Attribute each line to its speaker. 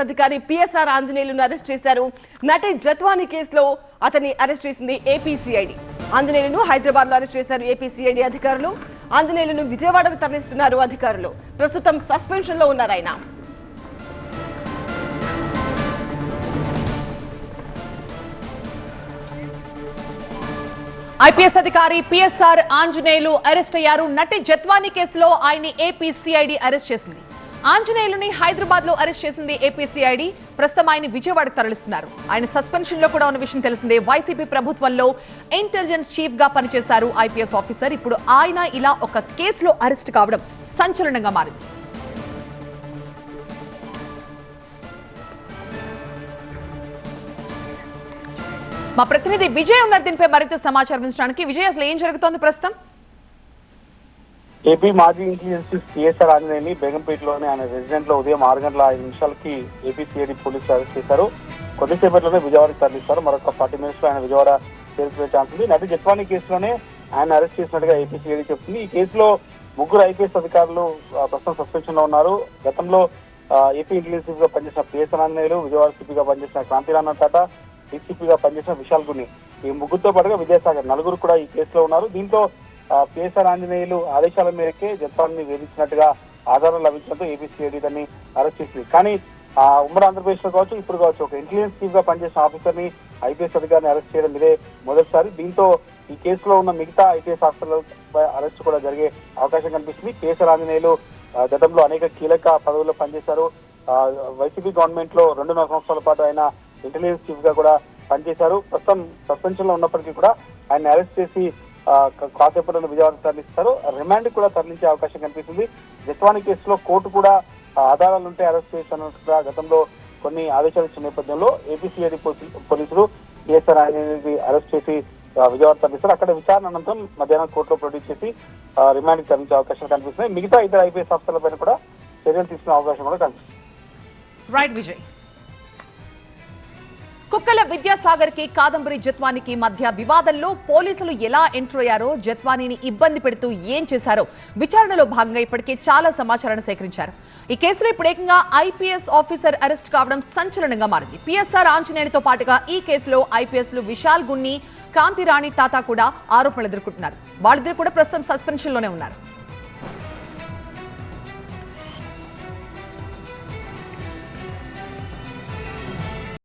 Speaker 1: అధికారి PSR ఆంజనేయులను arrest చేశారు. నటి జత్వాని కేసులో అతన్ని అరెస్ట్ చేసింది ఏపీసీఐడి. ఆంజనేయులను హైదరాబాద్ లో అరెస్ట్ చేశారు ఏపీసీఐడి అధికారులు. ఆంజనేయులను విజయవాడకు తరలిస్తున్నారు అధికారులు. ప్రస్తుతం సస్పెన్షన్ లో ఉన్నారు ఆయన.
Speaker 2: ఐపీఎస్ అధికారి పిఎస్ఆర్ ఆంజనేయులు అరెస్ట్ అయ్యారు. నటి జత్వాని కేసులో ఆయన ఏపీసీఐడి అరెస్ట్ చేసింది. ఆంజనేయులని హైదరాబాద్ లో అరెస్ట్ చేసింది ఏపీసీఐడి. ప్రస్తుతం ఆయన విజయవాడకు తరలిస్తున్నారు. ఆయన సస్పెన్షన్ లో కూడా ఉన్న విషయం తెలిసిందే. వైసీపీ ప్రభుత్వంలో ఇంటెలిజెన్స్ చీఫ్ గా పనిచేశారు ఐపీఎస్ ఆఫీసర్. ఇప్పుడు ఆయన ఇలా ఒక కేసులో అరెస్ట్ కావడం సంచలనంగా మారింది. మా ప్రతినిధి విజయ్ ఉన్నారు దీనిపై మరింత సమాచారం ఇచ్చడానికి. విజయ్, అసలు ఏం జరుగుతోంది ప్రస్తుతం?
Speaker 3: ఏపీ మాజీ ఇంటెలిజెన్స్ చీఫ్ పిఎస్ఆర్ ఆంజనేయుని బేగంపేటలోని ఆయన రెసిడెంట్ లో ఉదయం 6 గంటల 5 నిమిషాలకి ఏపీసీఐడి పోలీసులు అరెస్ట్ చేశారు. కొద్దిసేపట్లోనే విజయవాడకి తరలిస్తారు. మరొక 40 మినిట్స్ లో ఆయన విజయవాడ చేరుకునే ఛాన్స్ ఉంది. నటి జత్వాని కేసులోనే ఆయన అరెస్ట్ చేసినట్టుగా ఏపీసీఐడి చెప్తుంది. ఈ కేసులో 3 ఐపీఎస్ అధికారులు ప్రస్తుతం సస్పెన్షన్ లో ఉన్నారు. గతంలో ఏపీ ఇంటెలిజెన్స్ చీఫ్ గా పనిచేసిన పిఎస్ఆర్ ఆంజనేయులు, విజయవాడ సిపిగా పనిచేసిన క్రాంతిరాణ టాటా, డీసీపీగా పనిచేసిన విశాల్ గుని, ఈ ముగ్గురుతో పాటుగా విద్యాసాగర్, నలుగురు కూడా ఈ కేసులో ఉన్నారు. దీంతో పిఎస్ఆర్ ఆంజనేయులు ఆదేశాల మేరకే జత్వాన్ని వేధించినట్టుగా ఆధారాలు లభించడంతో ఏపీసీఐడి దాన్ని అరెస్ట్ చేసింది. కానీ ఉమ్మడి ఆంధ్రప్రదేశ్ లో కావచ్చు, ఇప్పుడు కావచ్చు, ఒక ఇంటెలిజెన్స్ చీఫ్ గా పనిచేసిన ఆఫీసర్ ని ఐపీఎస్ అధికారిని అరెస్ట్ చేయడం ఇదే మొదటిసారి. దీంతో ఈ కేసులో ఉన్న మిగతా ఐపీఎస్ ఆఫీసర్లపై అరెస్ట్ కూడా జరిగే అవకాశం కనిపిస్తుంది. పిఎస్ఆర్ ఆంజనేయులు గతంలో అనేక కీలక పదవుల్లో పనిచేశారు. వైసీపీ గవర్నమెంట్ లో 2.5 సంవత్సరాల పాటు ఆయన ఇంటెలిజెన్స్ చీఫ్ గా కూడా పనిచేశారు. ప్రస్తుతం సస్పెన్షన్ లో ఉన్నప్పటికీ కూడా ఆయన అరెస్ట్ చేసి కాసేపట్లో విజయవాడ తరలిస్తారు. రిమాండ్ కూడా తరలించే అవకాశం కనిపిస్తుంది. జత్వాని కేసులో కోర్టు కూడా ఆధారాలుంటే అరెస్ట్ చేస్తున్నట్టుగా గతంలో కొన్ని ఆదేశాలు ఇచ్చిన నేపథ్యంలో ఏపీసీఐడి పోలీసులు పిఎస్ఆర్ ఆంజనేయుని అరెస్ట్ చేసి విజయవాడ తరలిస్తారు. అక్కడ విచారణ అనంతరం మధ్యాహ్నం కోర్టులో ప్రొడ్యూస్ చేసి రిమాండ్ తరలించే అవకాశాలు కనిపిస్తున్నాయి. మిగతా ఇతర ఐపీఎస్ ఆఫీసర్లపైన కూడా చర్యలు తీసుకునే అవకాశం కూడా కనిపిస్తుంది.
Speaker 2: రైట్ విజయ్. కుక్కల విద్యాసాగర్ కి కాదంబరి జత్వానికి మధ్య వివాదంలో పోలీసులు ఎలా ఎంటర్ అయ్యారో, జత్వానీని ఇబ్బంది పెడుతూ ఏం చేశారో విచారణలో భాగంగా ఇప్పటికే చాలా సమాచారాన్ని సేకరించారు. ఈ కేసులో ఇప్పుడు ఏకంగా ఐపీఎస్ ఆఫీసర్ అరెస్ట్ కావడం సంచలనంగా మారింది. పిఎస్ఆర్ ఆంజనేయునితో పాటుగా ఈ కేసులో ఐపీఎస్లు విశాల్ గున్ని, క్రాంతిరాణి తాతా కూడా ఆరోపణలు ఎదుర్కొంటున్నారు. వాళ్ళిద్దరు కూడా ప్రస్తుతం సస్పెన్షన్ లోనే ఉన్నారు.